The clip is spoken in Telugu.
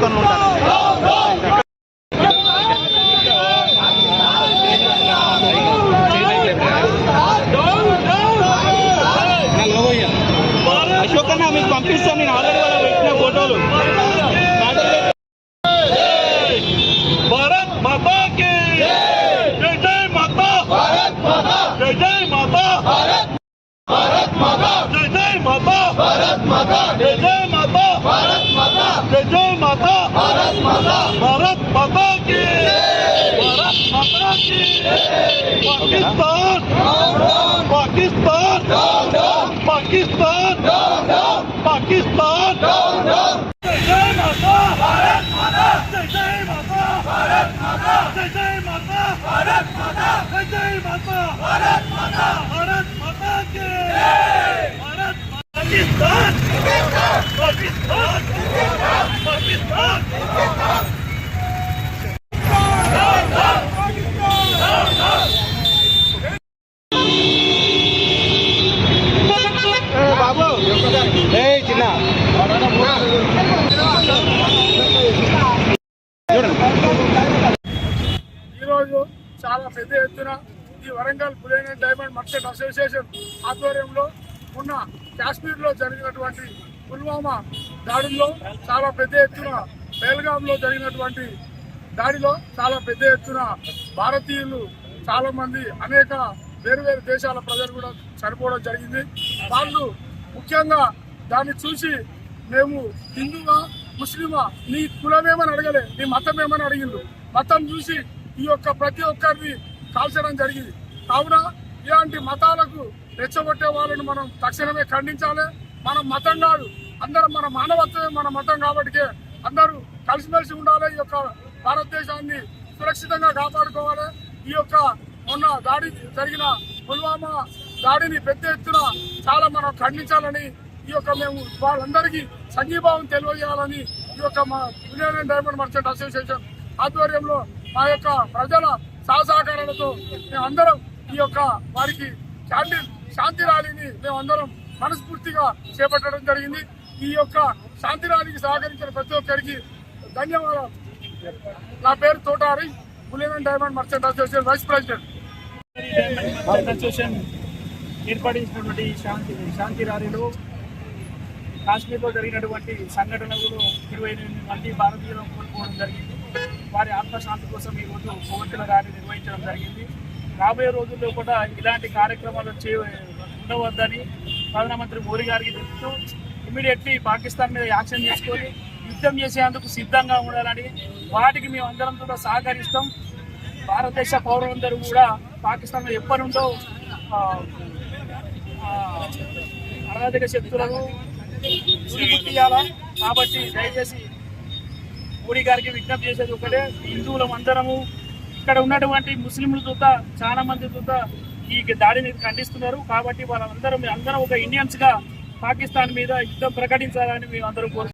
తీసుకొని ఉంటాను. అశోక్ అన్న మీకు పంపిస్తాను, నేను ఆల్రెడీ వాళ్ళ పెట్టిన ఫోటోలు. భారత్ మాతా కి జై, జై మాతా, భారత్ మాతా, జై జై మాతా, భారత్ మాతా, జై జై మాతా, భారత్ మాతా, జై జై మాతా, భారత్ మాతా, జై జై మాతా, భారత్ మాతా, భారత్ మాతా కి, భారత్ మాతా కి. పాకిస్తాన్ పాకిస్తాన్ పాకిస్తాన్ పాకిస్తాన్. జై జై మాతా, భారత్ మాతా, జై జై మాతా, భారత్ మాతా, జై జై మాతా, భారత్ మాతా, జై జై మాతా, భారత్ మాతా, భారత్ మాతా కి, భారత్. పాకిస్తాన్ పాకిస్తాన్ పాకిస్తాన్. బాబు చిన్న ఈరోజు చాలా పెద్ద ఎత్తున ఈ Warangal bullion and diamond merchant association ఆధ్వర్యంలో ఉన్న కాశ్మీర్లో జరిగినటువంటి పుల్వామా దాడుల్లో చాలా పెద్ద ఎత్తున, బెల్గాంలో జరిగినటువంటి దాడిలో చాలా పెద్ద ఎత్తున భారతీయులు చాలా మంది, అనేక వేరు దేశాల ప్రజలు కూడా చనిపోవడం జరిగింది. వాళ్ళు ముఖ్యంగా దాన్ని చూసి మేము హిందువా ముస్లిమా, నీ కులమేమని అడగలే, నీ మతం ఏమని అడిగిండు. మతం చూసి ఈ యొక్క ప్రతి ఒక్కరిని కాల్చడం జరిగింది. కావున ఇలాంటి మతాలకు రెచ్చగొట్టే వాళ్ళని మనం తక్షణమే ఖండించాలి. మనం మతం కాదు, అందరం మన మానవత్వమే మన మతం కాబట్టి అందరూ కలిసిమెలిసి ఉండాలి. ఈ యొక్క భారతదేశాన్ని సురక్షితంగా కాపాడుకోవాలి. ఈ యొక్క మొన్న దాడి జరిగిన పుల్వామా దాడిని పెద్ద ఎత్తున చాలా మనం ఖండించాలని, ఈ యొక్క మేము వాళ్ళందరికీ సంఘీభావం తెలియజేయాలని ఈ యొక్క మా bullion and diamond merchant association ఆధ్వర్యంలో మా యొక్క ప్రజల సహసహకారాలతో మేమందరం ఈ యొక్క వారికి శాంతి ర్యాలీని మేమందరం మనస్ఫూర్తిగా చేపట్టడం జరిగింది. ఈ యొక్క శాంతి ర్యాలీకి సహకరించిన ప్రతి ఒక్కరికి ధన్యవాదాలు. నా పేరు Thotari, bullion and diamond merchant association vice president. Association ఏర్పడినటువంటి శాంతి ర్యాలీలో కాశ్మీర్లో జరిగినటువంటి సంఘటనలలో 28 మంది భారతీయులు కోల్పోవడం జరిగింది. వారి ఆత్మశాంతి కోసం ఈరోజు కొవ్వొత్తుల ర్యాలీ నిర్వహించడం జరిగింది. రాబోయే రోజుల్లో కూడా ఇలాంటి కార్యక్రమాలు ఉండవద్దని ప్రధానమంత్రి మోడీ గారికి చెప్తూ ఇమ్మీడియట్లీ పాకిస్తాన్ మీద యాక్షన్ తీసుకొని యుద్ధం చేసేందుకు సిద్ధంగా ఉండాలని, వాటికి మేము అందరం కూడా సహకరిస్తాం. భారతదేశ పౌరులందరూ కూడా పాకిస్తాన్లో ఎప్పటి నుండో అరాజక శక్తులను గుర్తియాలా. కాబట్టి దయచేసి మోడీ గారికి విజ్ఞప్తి చేసేది ఒకటే, హిందువులం అందరము, ఇక్కడ ఉన్నటువంటి ముస్లింలు చూత చాలా మంది చూత ఈ దాడిని ఖండిస్తున్నారు. కాబట్టి వాళ్ళందరం ఒక ఇండియన్స్ గా పాకిస్తాన్ మీద యుద్ధం ప్రకటించాలని మేము అందరం కోరుతున్నాం.